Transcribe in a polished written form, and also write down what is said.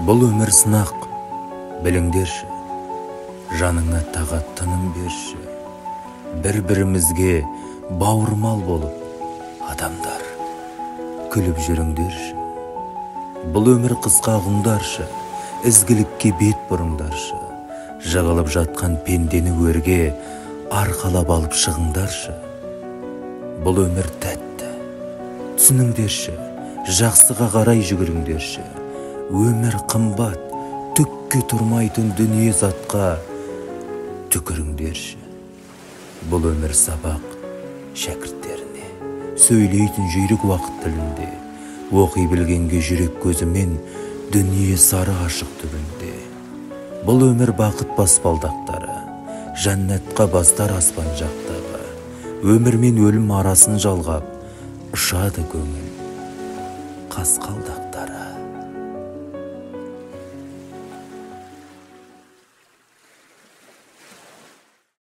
Бұл өмір сынақ, біліңдерші, жаныңа тағат тыным берші. Бір-бірімізге бауырмал болып, адамдар, күліп жүріңдерші. Бұл өмір қысқа ғұңдаршы, ізгілікке бет бұрыңдаршы. Жығылып жатқан пендені өрге арқалап алып шығыңдаршы. Бұл өмір тәтті, түсініңдерші, жақсыға қарай жүгіріңдерші. Өмір қымбат, түкке тұрмайтын дүние затқа түкіріңдерші. Бұл өмір сабақ шәкірттеріне, сөйлейтін жүйрік уақыт тілінде, оқи білгенге жүрек көзімен дүние сары ашық түбінде. Бұл өмір бақыт баспалдақтары, жәннатқа бастар аспан жақтағы. Өмір мен өлім арасын жалғап, ұшады көңіл қасқалдақтары.